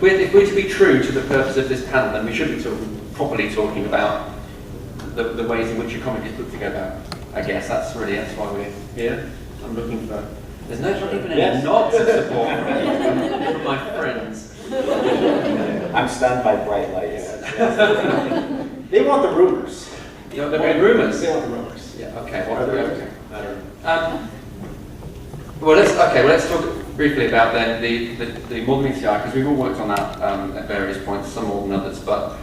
if we're to be true to the purpose of this panel, then we should be properly talking about the ways in which a comic is put together. I guess that's why we're here. I'm looking for. There's not even any nods of support from my friends. I'm stunned by bright lights. They want the rumors. They want the rumors. They want the rumors. Yeah. Okay. Well, let's talk briefly about then the More Than Meets the Eye, because we've all worked on that at various points, some more than others. But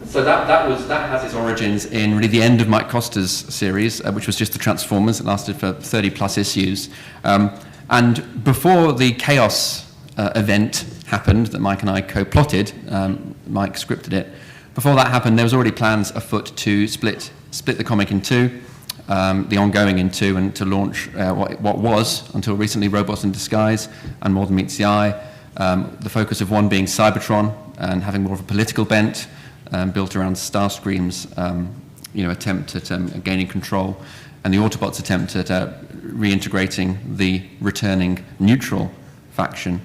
so that has its origins in really the end of Mike Costa's series, which was just the Transformers. It lasted for 30 plus issues, and before the Chaos event happened that Mike and I co-plotted, Mike scripted it. Before that happened, there was already plans afoot to split the comic in two. The ongoing in two, and to launch what was, until recently, Robots in Disguise and More Than Meets the Eye. The focus of one being Cybertron and having more of a political bent, built around Starscream's attempt at gaining control, and the Autobots' attempt at reintegrating the returning neutral faction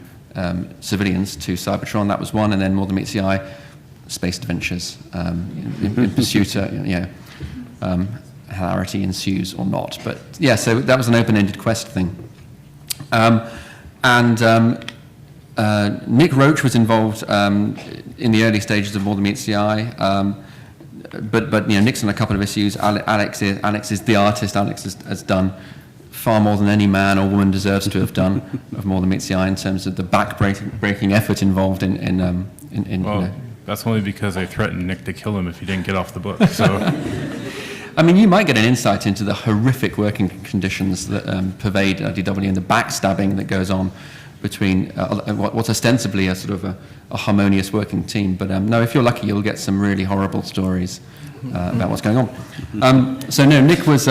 civilians to Cybertron. That was one, and then More Than Meets the Eye, space adventures in pursuit. Hilarity ensues or not, but yeah, so that was an open-ended quest thing. Nick Roach was involved in the early stages of More Than Meets the Eye, but Nick's on a couple of issues. Alex is the artist. Alex has done far more than any man or woman deserves to have done of More Than Meets the Eye in terms of the back-breaking effort involved in that's only because I threatened Nick to kill him if he didn't get off the book. So. I mean, you might get an insight into the horrific working conditions that pervade IDW and the backstabbing that goes on between what's ostensibly a sort of a harmonious working team. But no, if you're lucky, you'll get some really horrible stories about what's going on. Nick was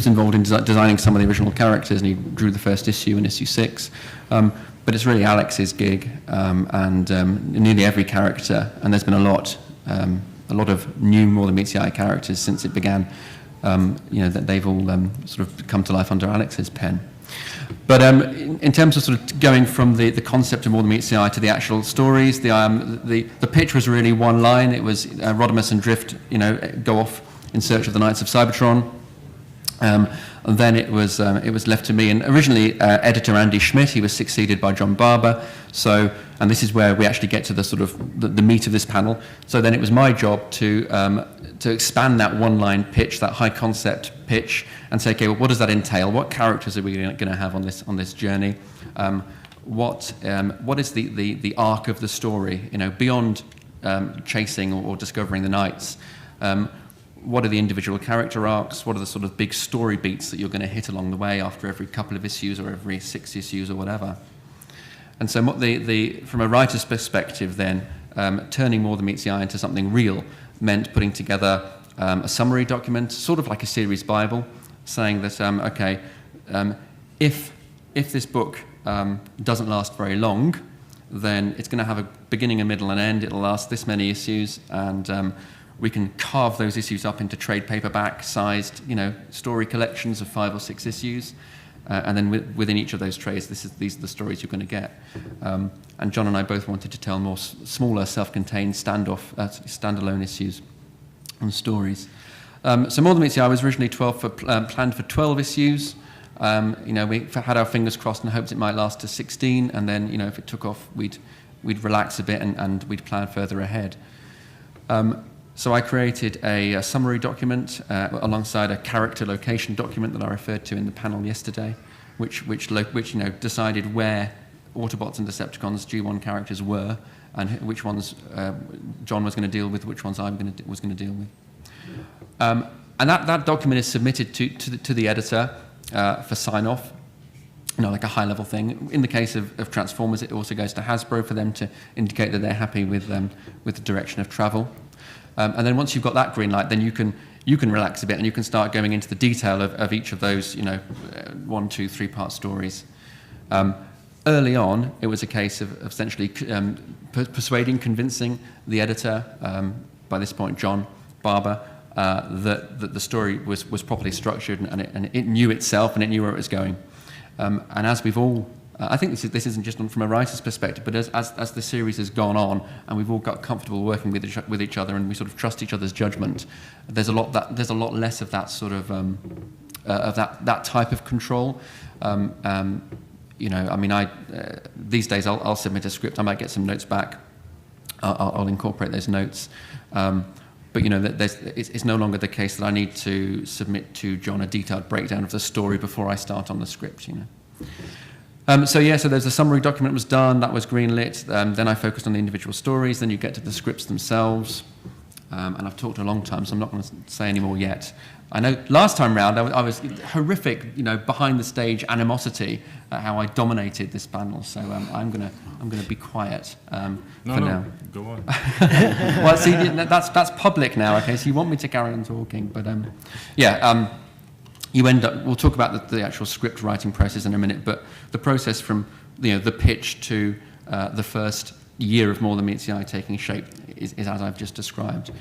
involved in designing some of the original characters, and he drew the first issue in issue 6. But it's really Alex's gig, and nearly every character, and there's been a lot of new More Than Meets the Eye characters since it began, that they've all sort of come to life under Alex's pen. But in terms of sort of going from the concept of More Than Meets the Eye to the actual stories, the pitch was really one line. It was Rodimus and Drift, go off in search of the Knights of Cybertron. And then it was left to me, and originally editor Andy Schmidt. He was succeeded by John Barber. And this is where we actually get to the sort of the meat of this panel. So then it was my job to expand that one-line pitch, that high concept pitch, and say, okay, well, what does that entail? What characters are we going to have on this journey? What is the arc of the story? Beyond chasing or discovering the knights. What are the individual character arcs? What are the sort of big story beats that you're going to hit along the way after every couple of issues or every 6 issues or whatever? And so from a writer's perspective then, turning More Than Meets the Eye into something real meant putting together a summary document, sort of like a series Bible, saying that, if this book doesn't last very long, then it's going to have a beginning, a middle, and end. It'll last this many issues, and we can carve those issues up into trade paperback-sized, story collections of 5 or 6 issues, and then within each of those trays, these are the stories you're going to get. And John and I both wanted to tell more smaller, self-contained, standalone issues and stories. So More Than Meets the Eye was originally planned for 12 issues. We had our fingers crossed and hoped it might last to 16, and then if it took off, we'd relax a bit and we'd plan further ahead. So I created a summary document alongside a character location document that I referred to in the panel yesterday, which decided where Autobots and Decepticons G1 characters were, and which ones John was going to deal with, which ones I was going to deal with. And that document is submitted to the editor for sign-off, like a high-level thing. In the case of Transformers, it also goes to Hasbro for them to indicate that they're happy with the direction of travel. And then once you've got that green light, then you can relax a bit and you can start going into the detail of each of those 1, 2, 3-part stories. Early on, it was a case of essentially convincing the editor, by this point John Barber, that the story was properly structured and it knew itself and it knew where it was going. And as we've all I think this isn't just from a writer's perspective, but as the series has gone on and we've all got comfortable working with each other and we sort of trust each other's judgment, there's a lot less of that sort of that type of control. These days I'll submit a script, I might get some notes back, I'll incorporate those notes. But it's no longer the case that I need to submit to John a detailed breakdown of the story before I start on the script. So there's a summary document was done, that was greenlit. Then I focused on the individual stories. Then you get to the scripts themselves. And I've talked a long time, so I'm not going to say any more yet. I know last time round I was horrific, behind the stage animosity at how I dominated this panel. So I'm gonna be quiet for now. Go on. Well, see, that's public now. Okay, so you want me to carry on talking, but you end up. We'll talk about the actual script writing process in a minute, but the process from the pitch to the first year of More Than Meets the Eye taking shape is as I've just described.